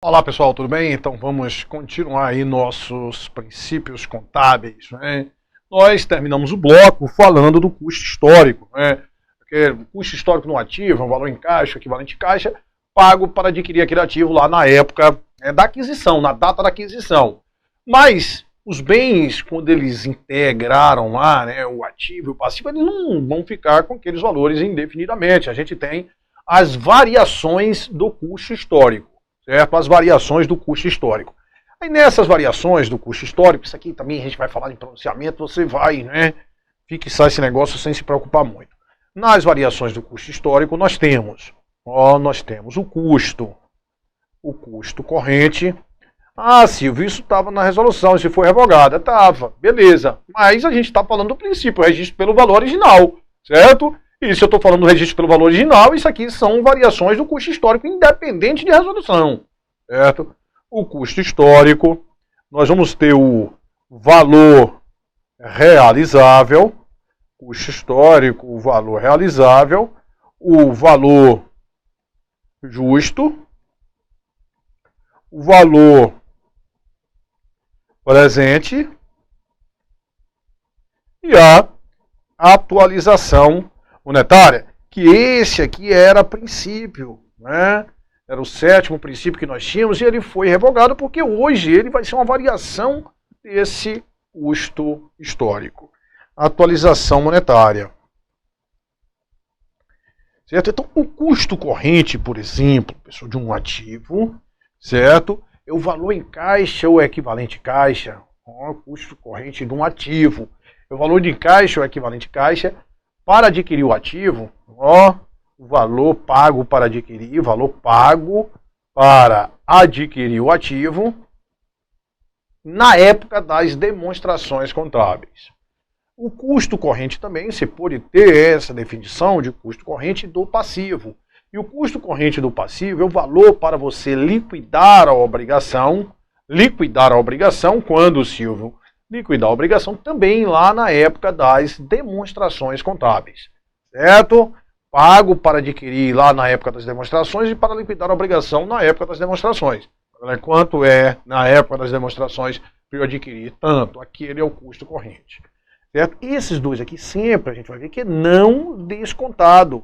Olá pessoal, tudo bem? Então vamos continuar aí nossos princípios contábeis, né? Nós terminamos o bloco falando do custo histórico, né? Porque o custo histórico no ativo é um valor em caixa, equivalente em caixa, pago para adquirir aquele ativo lá na época da aquisição, na data da aquisição. Mas os bens, quando eles integraram lá, né, o ativo e o passivo, eles não vão ficar com aqueles valores indefinidamente. A gente tem as variações do custo histórico. Certo? As variações do custo histórico. Aí nessas variações do custo histórico, isso aqui também a gente vai falar em pronunciamento, você vai, né, fixar esse negócio sem se preocupar muito. Nas variações do custo histórico nós temos o custo corrente. Ah, Silvio, isso estava na resolução, isso foi revogado. Estava, beleza. Mas a gente está falando do princípio, o registro pelo valor original, certo? E se eu estou falando do registro pelo valor original, isso aqui são variações do custo histórico independente de resolução, certo? O custo histórico, nós vamos ter o valor realizável, custo histórico, o valor realizável, o valor justo, o valor presente e a atualização monetária, que esse aqui era princípio, né? Era o sétimo princípio que nós tínhamos e ele foi revogado porque hoje ele vai ser uma variação desse custo histórico. Atualização monetária. Certo? Então, o custo corrente, por exemplo, pessoal, de um ativo, certo? É o valor em caixa ou equivalente caixa, o custo corrente de um ativo. É o valor de caixa ou equivalente caixa. Para adquirir o ativo, o valor pago para adquirir, o ativo na época das demonstrações contábeis. O custo corrente também, você pode ter essa definição de custo corrente do passivo. E o custo corrente do passivo é o valor para você liquidar a obrigação, quando o Silvio liquidar a obrigação também lá na época das demonstrações contábeis, certo? Pago para adquirir lá na época das demonstrações e para liquidar a obrigação na época das demonstrações. Quanto é na época das demonstrações para eu adquirir? Tanto, aquele é o custo corrente, certo? Esses dois aqui sempre a gente vai ver que é não descontado,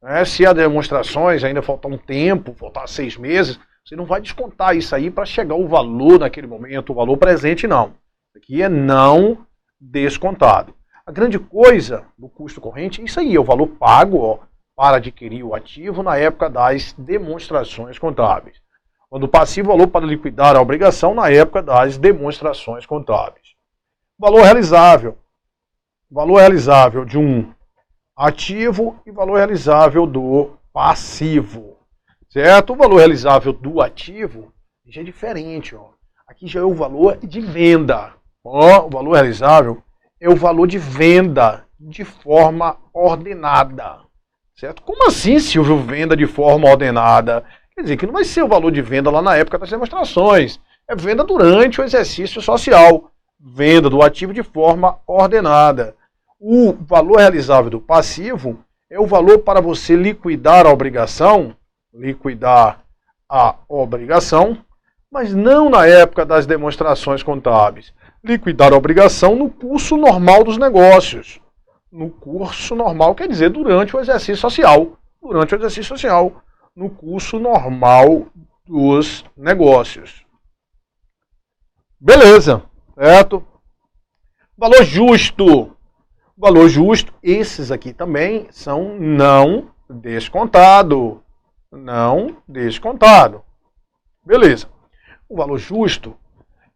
né? Se há demonstrações, ainda falta um tempo, faltar 6 meses, você não vai descontar isso aí para chegar o valor naquele momento, o valor presente não. Aqui é não descontado. A grande coisa do custo corrente é isso aí, é o valor pago para adquirir o ativo na época das demonstrações contábeis. Quando o passivo, o valor para liquidar a obrigação na época das demonstrações contábeis. Valor realizável de um ativo e valor realizável do passivo. Certo? O valor realizável do ativo já é diferente. Aqui já é o valor de venda. O valor realizável é o valor de venda de forma ordenada. Certo? Como assim, Silvio, venda de forma ordenada? Quer dizer que não vai ser o valor de venda lá na época das demonstrações. É venda durante o exercício social. Venda do ativo de forma ordenada. O valor realizável do passivo é o valor para você liquidar a obrigação, mas não na época das demonstrações contábeis. Liquidar a obrigação no curso normal dos negócios. No curso normal quer dizer durante o exercício social. No curso normal dos negócios. Beleza, certo? Valor justo. Valor justo, esses aqui também são não descontado. Não descontado. Beleza. O valor justo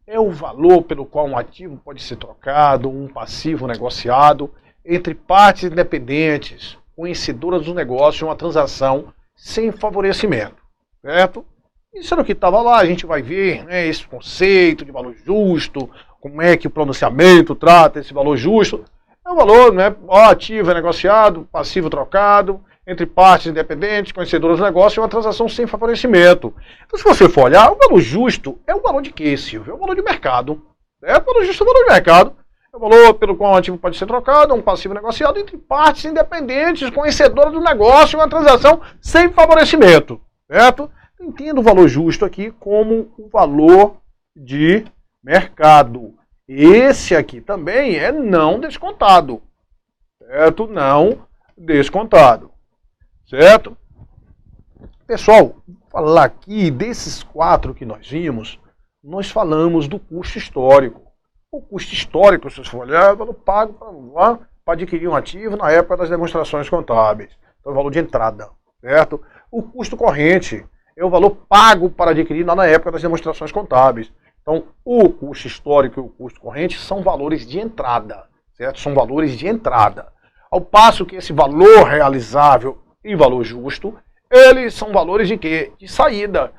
é o valor pelo qual um ativo pode ser trocado, um passivo negociado entre partes independentes, conhecedoras do negócio, uma transação sem favorecimento, certo? Isso era o que estava lá, a gente vai ver, né, esse conceito de valor justo, como é que o pronunciamento trata esse valor justo. É o valor, né, ativo é negociado, passivo trocado, entre partes independentes, conhecedoras do negócio, é uma transação sem favorecimento. Então, se você for olhar, o valor justo é o valor de quê, Silvio? É o valor de mercado. O valor justo é o valor de mercado. É o valor pelo qual um ativo pode ser trocado, um passivo negociado entre partes independentes, conhecedoras do negócio, uma transação sem favorecimento. Certo? Entendo o valor justo aqui como o valor de mercado. Esse aqui também é não descontado, certo? Não descontado, certo? Pessoal, vou falar aqui desses 4 que nós vimos, nós falamos do custo histórico. O custo histórico, se você for olhar, é o valor pago para adquirir um ativo na época das demonstrações contábeis. Então é o valor de entrada, certo? O custo corrente é o valor pago para adquirir na época das demonstrações contábeis. Então, o custo histórico e o custo corrente são valores de entrada, certo? São valores de entrada. Ao passo que esse valor realizável e valor justo, eles são valores de quê? De saída.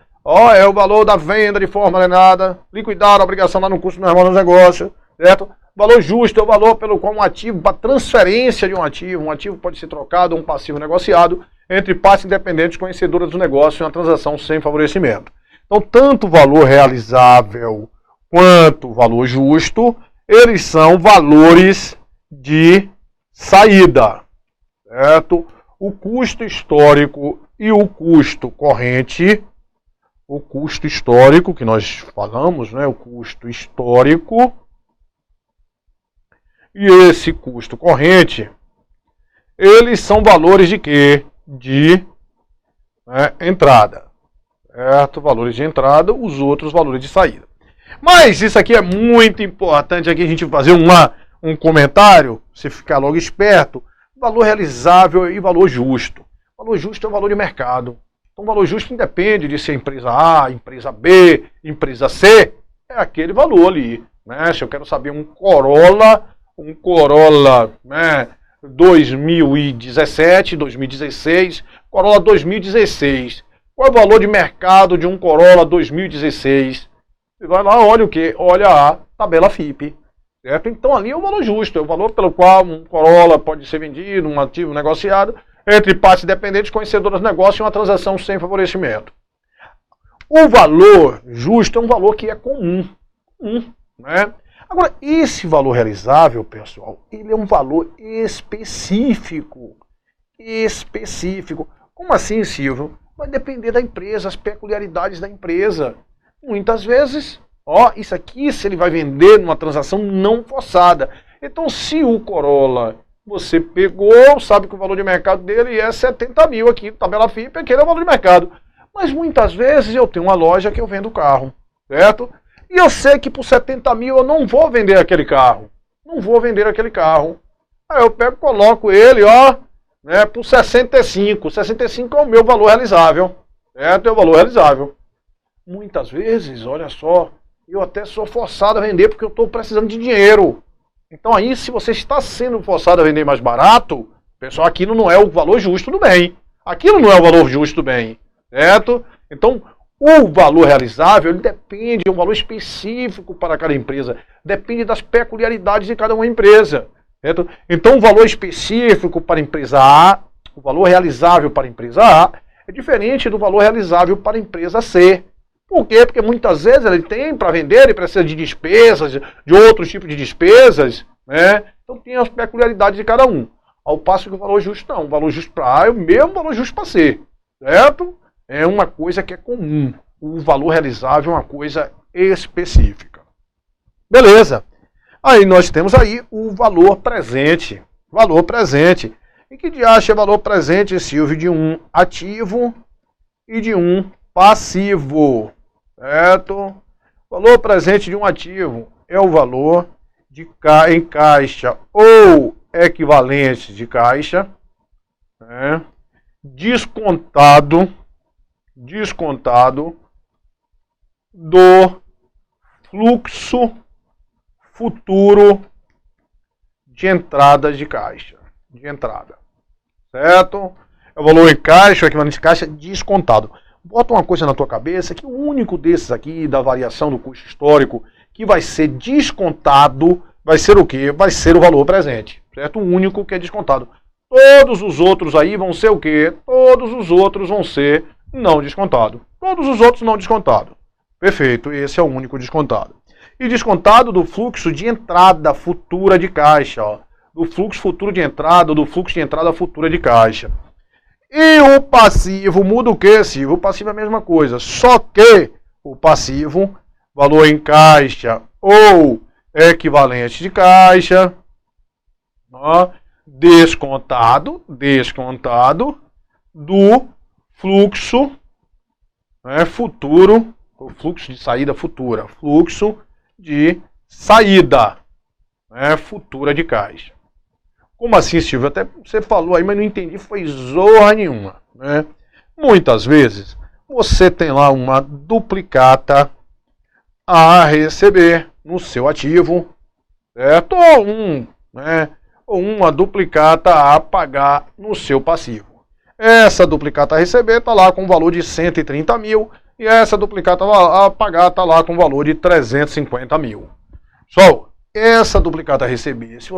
É o valor da venda de forma alienada, liquidar a obrigação lá no custo normal dos negócios, certo? Valor justo é o valor pelo qual um ativo, para transferência de um ativo pode ser trocado ou um passivo negociado entre partes independentes conhecedoras do negócio em uma transação sem favorecimento. Então, tanto o valor realizável quanto o valor justo, eles são valores de saída, certo? O custo histórico e o custo corrente, o custo histórico que nós falamos, né? O custo histórico e esse custo corrente, eles são valores de quê? De entrada, certo? Valores de entrada, os outros valores de saída. Mas isso aqui é muito importante, aqui a gente fazer um comentário, você ficar logo esperto, valor realizável e valor justo. Valor justo é o valor de mercado. Então, o valor justo independe de ser empresa A, empresa B, empresa C, é aquele valor ali, né? Se eu quero saber um Corolla, né, 2017, 2016, Corolla 2016. Qual é o valor de mercado de um Corolla 2016? Você vai lá, olha o quê? Olha a tabela FIPE. Certo? Então ali é o valor justo, é o valor pelo qual um Corolla pode ser vendido, um ativo negociado, entre partes dependentes conhecedoras do negócio em uma transação sem favorecimento. O valor justo é um valor que é comum. Né? Agora, esse valor realizável, pessoal, ele é um valor específico. Específico. Como assim, Silvio? Vai depender da empresa, as peculiaridades da empresa. Muitas vezes, isso aqui, se ele vai vender numa transação não forçada. Então, se o Corolla você pegou, sabe que o valor de mercado dele é 70 mil aqui, tabela FIPE, aquele é o valor de mercado. Mas muitas vezes eu tenho uma loja que eu vendo carro, certo? E eu sei que por 70 mil eu não vou vender aquele carro. Não vou vender aquele carro. Aí eu pego e coloco ele, né, por 65. 65 é o meu valor realizável. Certo? É o valor realizável. Muitas vezes, olha só, eu até sou forçado a vender porque eu estou precisando de dinheiro. Então aí, se você está sendo forçado a vender mais barato, pessoal, aquilo não é o valor justo do bem. Aquilo não é o valor justo do bem. Certo? Então, o valor realizável ele depende, é um valor específico para cada empresa. Depende das peculiaridades de cada uma empresa. Certo? Então, o valor específico para a empresa A, o valor realizável para a empresa A, é diferente do valor realizável para a empresa C. Por quê? Porque muitas vezes ele tem para vender, ele precisa de despesas, de outros tipos de despesas, né? Então tem as peculiaridades de cada um. Ao passo que o valor justo não. O valor justo para A é o mesmo valor justo para C, certo? É uma coisa que é comum. O valor realizável é uma coisa específica. Beleza. Aí nós temos aí o valor presente. Valor presente. E que de acha valor presente, Silvio, de um ativo e de um passivo. Certo? Valor presente de um ativo é o valor em caixa ou equivalente de caixa, né? descontado do fluxo futuro de entrada de caixa. Certo? É o valor em caixa ou equivalente de caixa descontado. Bota uma coisa na tua cabeça, que o único desses aqui, da variação do custo histórico, que vai ser descontado, vai ser o quê? Vai ser o valor presente, certo? O único que é descontado. Todos os outros aí vão ser o quê? Todos os outros vão ser não descontado. Todos os outros não descontado. Perfeito, esse é o único descontado. E descontado do fluxo de entrada futura de caixa, do fluxo futuro de entrada, do fluxo de entrada futura de caixa. E o passivo muda o que, Silvio? O passivo é a mesma coisa, só que o passivo, valor em caixa ou equivalente de caixa, ó, descontado do fluxo, né, futuro, o fluxo de saída futura, fluxo de saída, né, futura de caixa. Como assim, Silvio? Até você falou aí, mas não entendi, foi zorra nenhuma, né? Muitas vezes você tem lá uma duplicata a receber no seu ativo, certo? Ou uma duplicata a pagar no seu passivo. Essa duplicata a receber está lá com um valor de 130 mil e essa duplicata a pagar está lá com um valor de 350 mil. Pessoal, essa duplicata a receber, se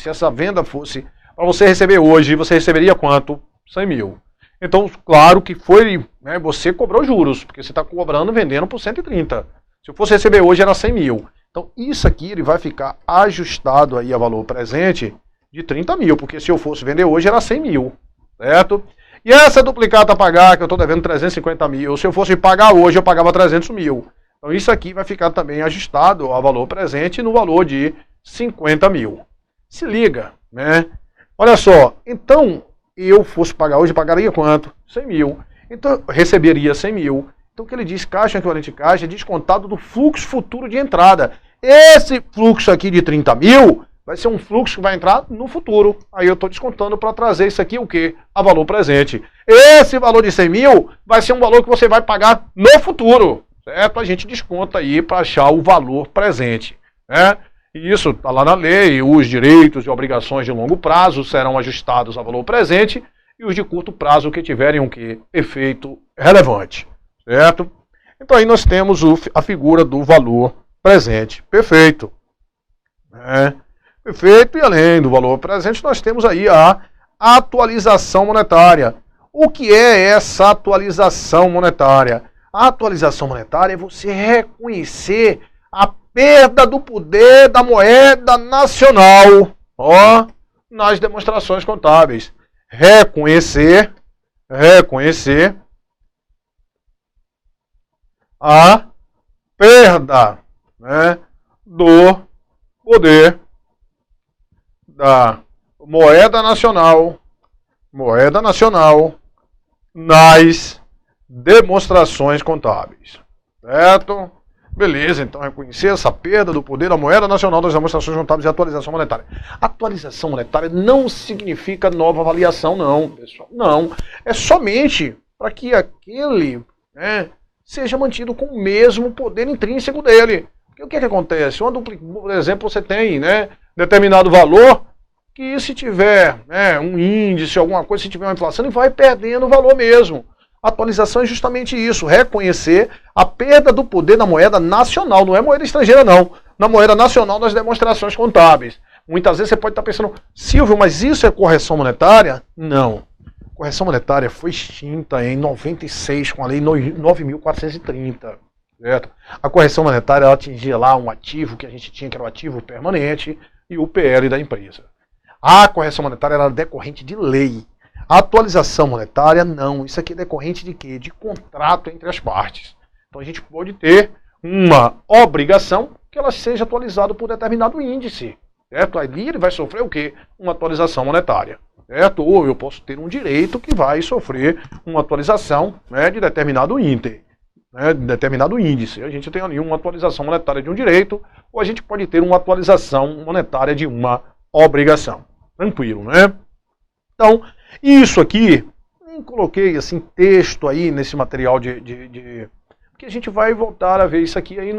essa venda fosse para você receber hoje, você receberia quanto? 100 mil. Então, claro que foi, né, você cobrou juros, porque você está cobrando vendendo por 130. Se eu fosse receber hoje era 100 mil. Então, isso aqui ele vai ficar ajustado aí a valor presente de 30 mil, porque se eu fosse vender hoje era 100 mil, certo? E essa duplicata a pagar, que eu estou devendo 350 mil, se eu fosse pagar hoje eu pagava 300 mil. Então, isso aqui vai ficar também ajustado ao valor presente no valor de 50 mil. Se liga, né? Olha só, então, eu fosse pagar hoje, pagaria quanto? 100 mil. Então, eu receberia 100 mil. Então, o que ele diz, caixa equivalente de caixa, é descontado do fluxo futuro de entrada. Esse fluxo aqui de 30 mil vai ser um fluxo que vai entrar no futuro. Aí eu estou descontando para trazer isso aqui o quê? A valor presente. Esse valor de 100 mil vai ser um valor que você vai pagar no futuro. Certo? A gente desconta aí para achar o valor presente, né? E isso está lá na lei, os direitos e obrigações de longo prazo serão ajustados a valor presente e os de curto prazo que tiverem um que efeito relevante, certo? Então aí nós temos a figura do valor presente, perfeito, né? Perfeito, e além do valor presente nós temos aí a atualização monetária. O que é essa atualização monetária? A atualização monetária é você reconhecer a perda do poder da moeda nacional, ó, nas demonstrações contábeis. Reconhecer a perda, né, do poder da moeda nacional nas demonstrações contábeis, certo? Beleza, então reconhecer essa perda do poder da moeda nacional das demonstrações contábeis e atualização monetária. Atualização monetária não significa nova avaliação, não, pessoal. Não, é somente para que aquele, né, seja mantido com o mesmo poder intrínseco dele. Porque o que acontece? Por exemplo, você tem, né, determinado valor que se tiver, né, um índice, alguma coisa, se tiver uma inflação, ele vai perdendo o valor mesmo. Atualização é justamente isso, reconhecer a perda do poder da moeda nacional, não é moeda estrangeira não, na moeda nacional das demonstrações contábeis. Muitas vezes você pode estar pensando, Silvio, mas isso é correção monetária? Não. Correção monetária foi extinta em 96 com a lei 9.430, certo? A correção monetária ela atingia lá um ativo que a gente tinha, que era o ativo permanente, e o PL da empresa. A correção monetária era decorrente de lei. A atualização monetária, não. Isso aqui é decorrente de quê? De contrato entre as partes. Então a gente pode ter uma obrigação que ela seja atualizada por determinado índice, certo? Ali ele vai sofrer o quê? Uma atualização monetária, certo? Ou eu posso ter um direito que vai sofrer uma atualização, né, de determinado índice, né, de determinado índice. A gente tem ali uma atualização monetária de um direito, ou a gente pode ter uma atualização monetária de uma obrigação. Tranquilo, né? Então, isso aqui, nem coloquei assim texto aí nesse material porque a gente vai voltar a ver isso aqui aí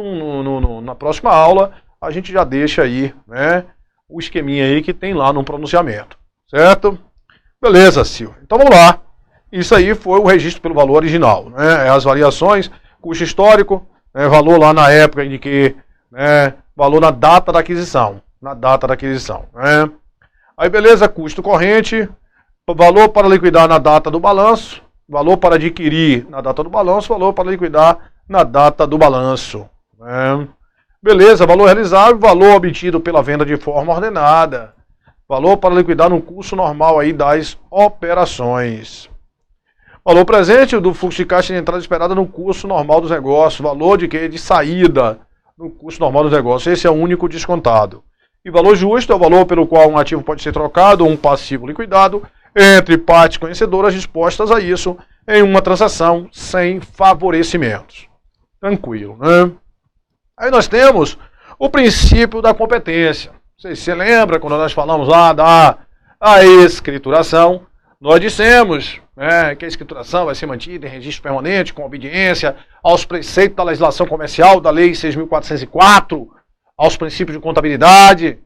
na próxima aula, a gente já deixa aí, né, o esqueminha aí que tem lá no pronunciamento, certo? Beleza, Silvio. Então vamos lá. Isso aí foi o registro pelo valor original, né? As variações, custo histórico, né, valor lá na época de que, né, valor na data da aquisição, né? Aí beleza, custo corrente, valor para liquidar na data do balanço, valor para adquirir na data do balanço, valor para liquidar na data do balanço, né? Beleza, valor realizável, valor obtido pela venda de forma ordenada, Valor para liquidar no curso normal aí das operações. Valor presente do fluxo de caixa de entrada esperada no curso normal dos negócios. Valor de quê? De saída no curso normal dos negócios. Esse é o único descontado. E valor justo é o valor pelo qual um ativo pode ser trocado ou um passivo liquidado entre partes conhecedoras dispostas a isso em uma transação sem favorecimentos. Tranquilo, né? Aí nós temos o princípio da competência. Vocês se lembram quando nós falamos lá da escrituração? Nós dissemos, né, que a escrituração vai ser mantida em registro permanente com obediência aos preceitos da legislação comercial, da Lei 6.404, aos princípios de contabilidade,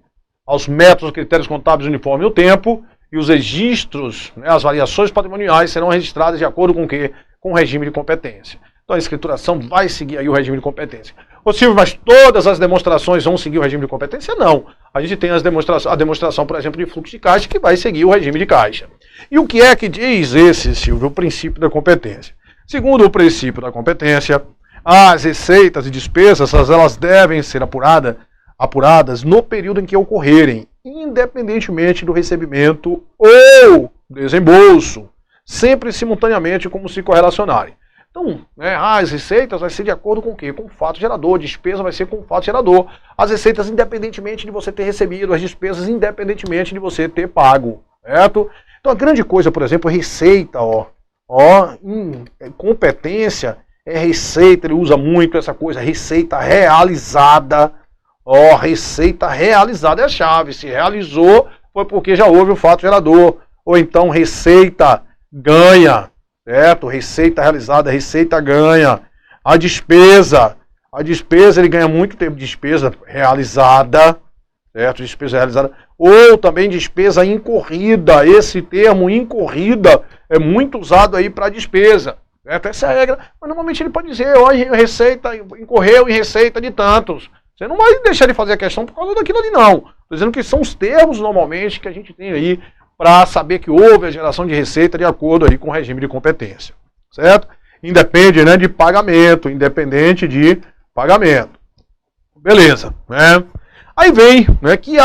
aos métodos e critérios contábeis uniformes no tempo, e os registros, né, as variações patrimoniais serão registradas de acordo com o quê? Com o regime de competência. Então a escrituração vai seguir aí o regime de competência. Ô Silvio, mas todas as demonstrações vão seguir o regime de competência? Não. A gente tem a demonstração, por exemplo, de fluxo de caixa, que vai seguir o regime de caixa. E o que é que diz esse, Silvio, o princípio da competência? Segundo o princípio da competência, as receitas e despesas, elas devem ser apuradas no período em que ocorrerem, independentemente do recebimento ou desembolso, sempre simultaneamente como se correlacionarem. Então, né, as receitas vai ser de acordo com o quê? Com o fato gerador, despesa vai ser com o fato gerador. As receitas independentemente de você ter recebido, as despesas independentemente de você ter pago, certo? Então a grande coisa, por exemplo, receita, competência é receita, ele usa muito essa coisa, receita realizada, receita realizada é a chave, se realizou foi porque já houve o fato gerador, ou então receita ganha, certo? Receita realizada, receita ganha. A despesa ele ganha muito tempo de despesa realizada, certo? Despesa realizada. Ou também despesa incorrida. Esse termo incorrida é muito usado aí para despesa, certo? Essa é a regra. Mas normalmente ele pode dizer, receita incorreu em receita de tantos. Você não vai deixar de fazer a questão por causa daquilo ali, não. Estou dizendo que são os termos normalmente que a gente tem aí para saber que houve a geração de receita de acordo aí com o regime de competência, certo? Independe, né, de pagamento, independente de pagamento. Beleza, né? Aí vem, né, que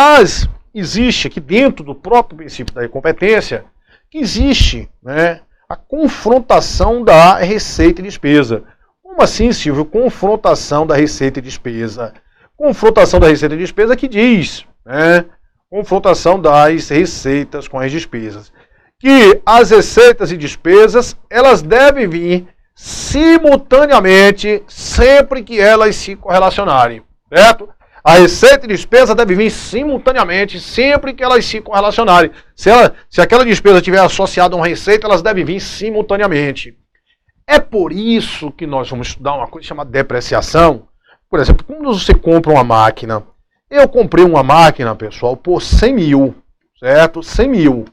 existe aqui dentro do próprio princípio da competência, que existe, né, a confrontação da receita e despesa. Como assim, Silvio? Confrontação da receita e despesa. Confrontação da receita e despesa que diz, né, confrontação das receitas com as despesas. Que as receitas e despesas, elas devem vir simultaneamente, sempre que elas se correlacionarem, certo? A receita e despesa devem vir simultaneamente, sempre que elas se correlacionarem. Se aquela despesa estiver associada a uma receita, elas devem vir simultaneamente. É por isso que nós vamos estudar uma coisa chamada depreciação. Por exemplo, quando você compra uma máquina, eu comprei uma máquina, pessoal, por 100 mil, certo? 100 mil.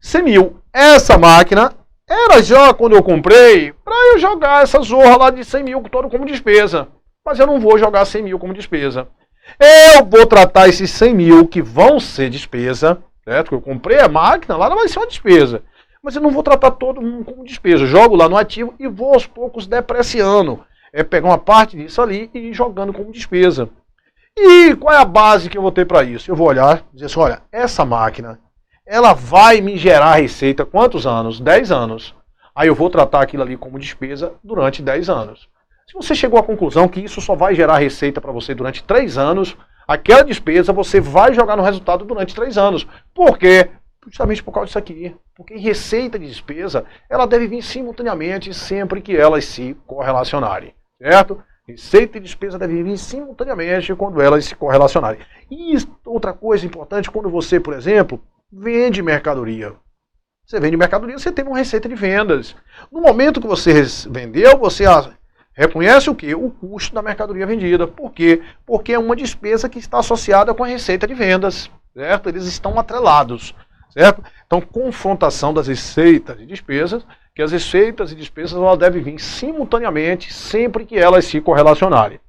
100 mil. Essa máquina era já, quando eu comprei, para eu jogar essa zorra lá de 100 mil todo como despesa. Mas eu não vou jogar 100 mil como despesa. Eu vou tratar esses 100 mil que vão ser despesa, certo? Porque eu comprei a máquina, lá não vai ser uma despesa. Mas eu não vou tratar todo mundo como despesa. Eu jogo lá no ativo e vou aos poucos depreciando. É pegar uma parte disso ali e ir jogando como despesa. E qual é a base que eu vou ter para isso? Eu vou olhar e dizer assim, olha, essa máquina, ela vai me gerar receita quantos anos? 10 anos. Aí eu vou tratar aquilo ali como despesa durante 10 anos. Se você chegou à conclusão que isso só vai gerar receita para você durante 3 anos, aquela despesa você vai jogar no resultado durante 3 anos. Por quê? Justamente por causa disso aqui. Porque receita e despesa, ela deve vir simultaneamente sempre que elas se correlacionarem. Certo? Receita e despesa devem vir simultaneamente quando elas se correlacionarem. E outra coisa importante, quando você, por exemplo, vende mercadoria. Você vende mercadoria, você tem uma receita de vendas. No momento que você vendeu, você reconhece o quê? O custo da mercadoria vendida. Por quê? Porque é uma despesa que está associada com a receita de vendas. Certo? Eles estão atrelados. Certo? Então, confrontação das receitas e despesas, que as receitas e despesas elas devem vir simultaneamente, sempre que elas se correlacionarem.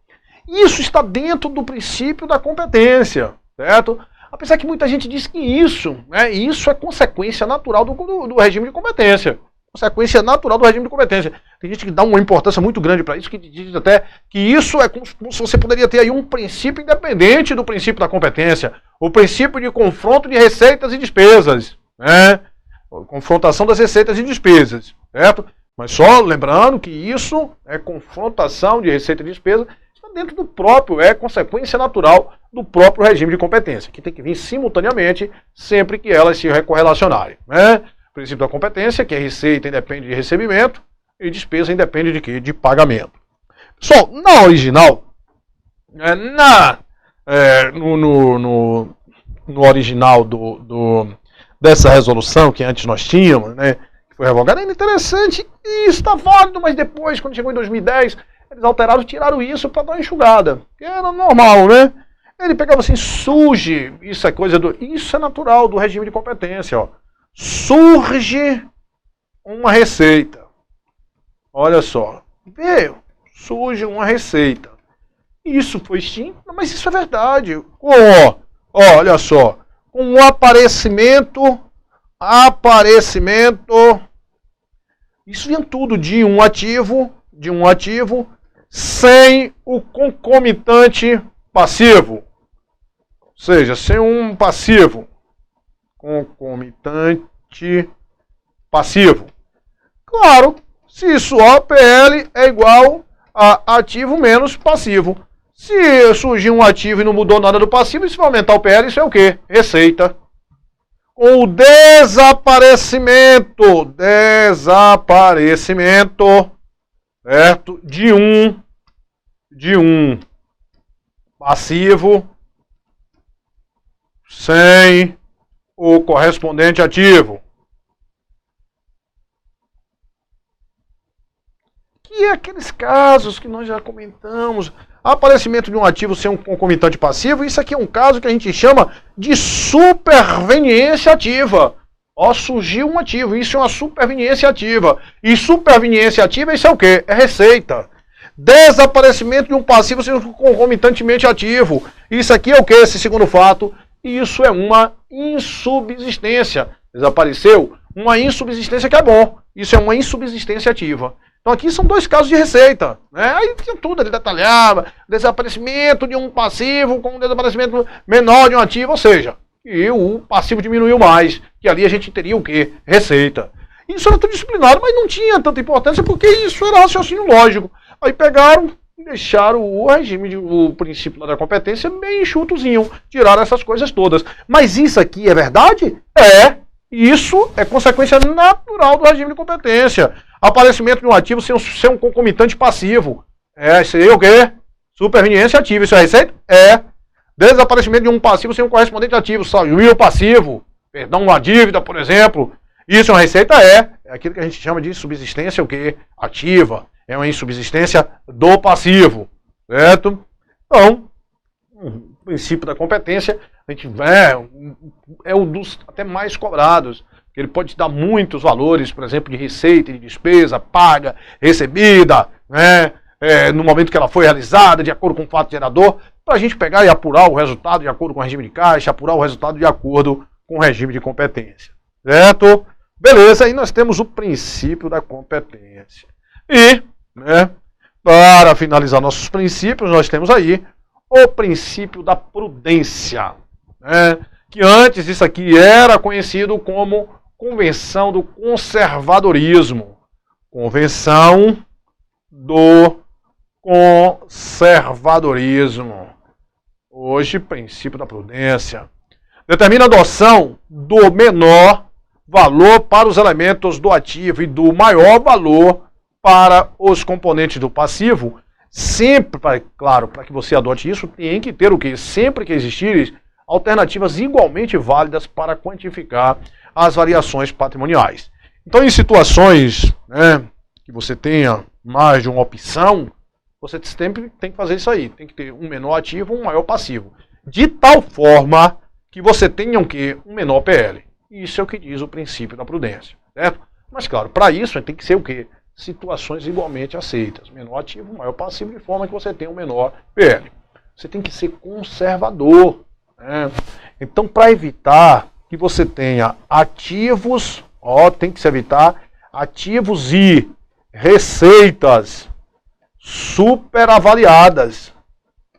Isso está dentro do princípio da competência, certo? Apesar que muita gente diz que isso é consequência natural do regime de competência. consequência natural do regime de competência. Tem gente que dá uma importância muito grande para isso, que diz até que isso é como se você poderia ter aí um princípio independente do princípio da competência, o princípio de confronto de receitas e despesas, né? Confrontação das receitas e despesas, certo? Mas só lembrando que isso é confrontação de receita e despesa, está dentro do próprio, é consequência natural do próprio regime de competência, que tem que vir simultaneamente sempre que elas se correlacionarem, né? O princípio da competência, que é receita independe de recebimento e despesa independe de quê? De pagamento. Pessoal, na original, no original dessa resolução que antes nós tínhamos, né, que foi revogada, é interessante, e isso está válido, mas depois, quando chegou em 2010, eles alteraram, tiraram isso para dar uma enxugada, que era normal, né? Ele pegava assim, surge, isso é coisa do, isso é natural do regime de competência, ó. Surge uma receita. Olha só. Veio, surge uma receita. Isso foi extinto? Mas isso é verdade. Olha só. Com o aparecimento. Isso vem tudo de um ativo, sem o concomitante passivo. Ou seja, sem um passivo. Concomitante passivo. Claro, se só PL é igual a ativo menos passivo. Se surgir um ativo e não mudou nada do passivo, isso vai aumentar o PL, isso é o quê? Receita. Com o desaparecimento, certo? De um passivo sem o correspondente ativo. Que é aqueles casos que nós já comentamos. Aparecimento de um ativo sem um concomitante passivo, isso aqui é um caso que a gente chama de superveniência ativa. Ó, surgiu um ativo, isso é uma superveniência ativa. E superveniência ativa, isso é o quê? É receita. Desaparecimento de um passivo sem um concomitantemente ativo. Isso aqui é o quê? Esse segundo fato. Isso é uma insubsistência. Desapareceu uma insubsistência que é bom. Isso é uma insubsistência ativa. Então aqui são dois casos de receita, né? Aí tinha tudo, ele detalhava, desaparecimento de um passivo com um desaparecimento menor de um ativo, ou seja, e o passivo diminuiu mais, que ali a gente teria o quê? Receita. Isso era tudo disciplinado, mas não tinha tanta importância porque isso era raciocínio lógico. Aí pegaram e deixaram o regime, o princípio da competência bem enxutozinho, tiraram essas coisas todas. Mas isso aqui é verdade? É. Isso é consequência natural do regime de competência. Aparecimento de um ativo sem um concomitante passivo. Isso aí é o quê? Superveniência ativa. Isso é receita? É. Desaparecimento de um passivo sem um correspondente ativo. Saiu o passivo. Perdão, uma dívida, por exemplo. Isso é uma receita? É. É aquilo que a gente chama de subsistência o quê? Ativa. É uma insubsistência do passivo. Certo? Então, o princípio da competência, a gente é um dos até mais cobrados. Ele pode dar muitos valores, por exemplo, de receita, de despesa, paga, recebida, né? No momento que ela foi realizada, de acordo com o fato gerador, para a gente pegar e apurar o resultado de acordo com o regime de caixa, apurar o resultado de acordo com o regime de competência. Certo? Beleza, aí nós temos o princípio da competência. E, né, para finalizar nossos princípios, nós temos aí o princípio da prudência, né? Que antes isso aqui era conhecido como Convenção do Conservadorismo. Convenção do Conservadorismo. Hoje, princípio da prudência. Determina a adoção do menor valor para os elementos do ativo e do maior valor para os componentes do passivo. Sempre, claro, para que você adote isso, tem que ter o quê? Sempre que existirem alternativas igualmente válidas para quantificar as variações patrimoniais. Então, em situações, né, que você tenha mais de uma opção, você sempre tem que fazer isso aí. Tem que ter um menor ativo e um maior passivo. De tal forma que você tenha o quê? Um menor PL. Isso é o que diz o princípio da prudência. Certo? Mas, claro, para isso tem que ser o quê? Situações igualmente aceitas. Menor ativo, maior passivo, de forma que você tenha um menor PL. Você tem que ser conservador. Então, para evitar que você tenha ativos, tem que se evitar Ativos e receitas superavaliadas.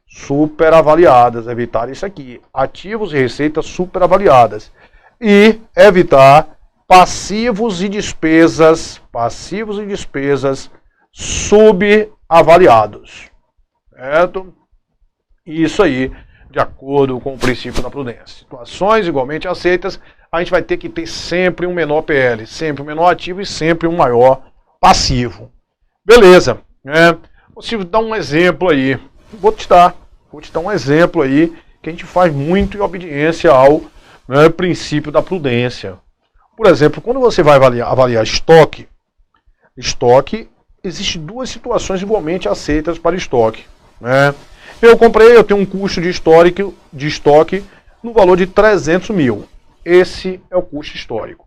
Superavaliadas, evitar isso aqui. Ativos e receitas superavaliadas. E evitar passivos e despesas subavaliados. Certo? Isso aí, de acordo com o princípio da prudência. Situações igualmente aceitas, a gente vai ter que ter sempre um menor PL, sempre um menor ativo e sempre um maior passivo. Beleza, né? Vou te dar um exemplo aí. Vou te dar um exemplo aí que a gente faz muito em obediência ao, né, princípio da prudência. Por exemplo, quando você vai avaliar estoque, existem duas situações igualmente aceitas para estoque, né? Eu tenho um custo de estoque no valor de 300 mil. Esse é o custo histórico.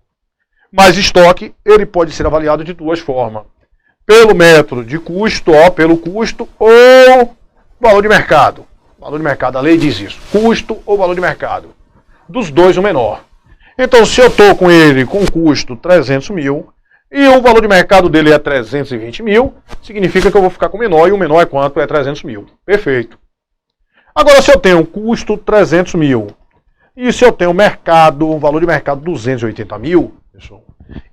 Mas estoque, ele pode ser avaliado de duas formas. Pelo método de custo, pelo custo ou valor de mercado. Valor de mercado, a lei diz isso. Custo ou valor de mercado. Dos dois, o menor. Então, se eu estou com ele com custo 300 mil e o valor de mercado dele é 320 mil, significa que eu vou ficar com o menor, e o menor é quanto? É 300 mil. Perfeito. Agora, se eu tenho custo 300 mil e se eu tenho mercado, um valor de mercado 280 mil, pessoal,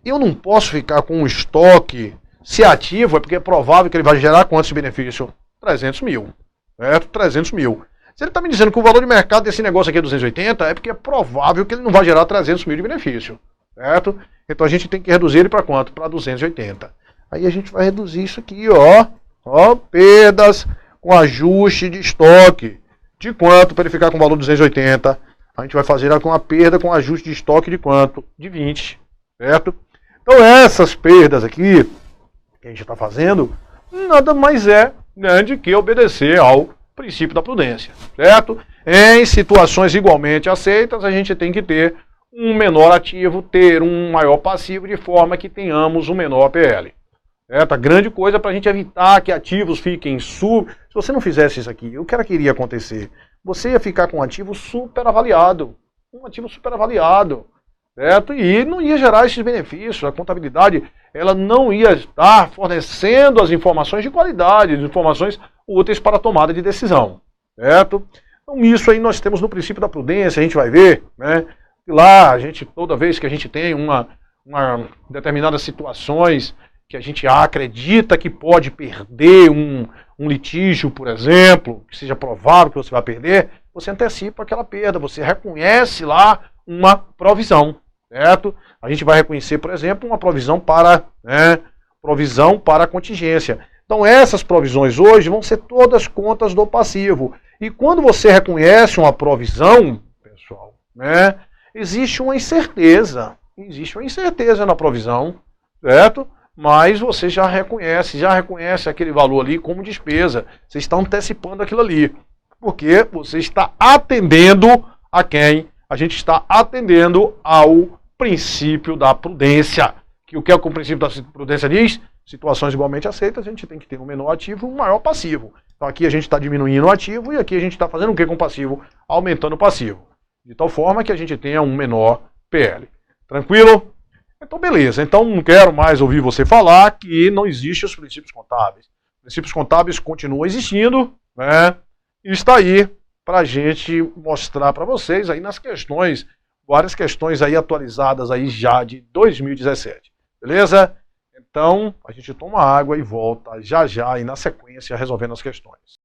eu não posso ficar com um estoque, se ativo, é porque é provável que ele vai gerar quanto de benefício? 300 mil. Certo? 300 mil. Se ele está me dizendo que o valor de mercado desse negócio aqui é 280, é porque é provável que ele não vai gerar 300 mil de benefício. Certo? Então a gente tem que reduzir ele para quanto? Para 280. Aí a gente vai reduzir isso aqui, ó, perdas com ajuste de estoque. De quanto para ele ficar com o valor 280? A gente vai fazer uma perda com ajuste de estoque de quanto? De 20. Certo? Então essas perdas aqui que a gente está fazendo, nada mais é, né, de que obedecer ao princípio da prudência, certo? Em situações igualmente aceitas, a gente tem que ter um menor ativo, ter um maior passivo, de forma que tenhamos um menor PL. Certo? A grande coisa para a gente evitar que ativos fiquem Se você não fizesse isso aqui, o que iria acontecer? Você ia ficar com um ativo superavaliado. Certo? E não ia gerar esses benefícios. A contabilidade, ela não ia estar fornecendo as informações de qualidade, as informações úteis para a tomada de decisão. Certo? Então isso aí nós temos no princípio da prudência, a gente vai ver, né? E lá, toda vez que a gente tem uma determinadas situações que a gente acredita que pode perder um litígio, por exemplo, que seja provável que você vai perder, você antecipa aquela perda, você reconhece lá uma provisão, certo? A gente vai reconhecer, por exemplo, uma provisão para contingência. Então essas provisões hoje vão ser todas contas do passivo. E quando você reconhece uma provisão, pessoal, né, existe uma incerteza na provisão, certo? Mas você já reconhece aquele valor ali como despesa. Você está antecipando aquilo ali. Porque você está atendendo a quem? A gente está atendendo ao princípio da prudência. Que o que é que o princípio da prudência diz? Situações igualmente aceitas, a gente tem que ter um menor ativo e um maior passivo. Então aqui a gente está diminuindo o ativo e aqui a gente está fazendo o que com o passivo? Aumentando o passivo. De tal forma que a gente tenha um menor PL. Tranquilo? Então beleza, então não quero mais ouvir você falar que não existem os princípios contábeis. Os princípios contábeis continuam existindo, né? E está aí para a gente mostrar para vocês aí nas questões, várias questões aí atualizadas aí já de 2017. Beleza? Então a gente toma água e volta já já aí na sequência resolvendo as questões.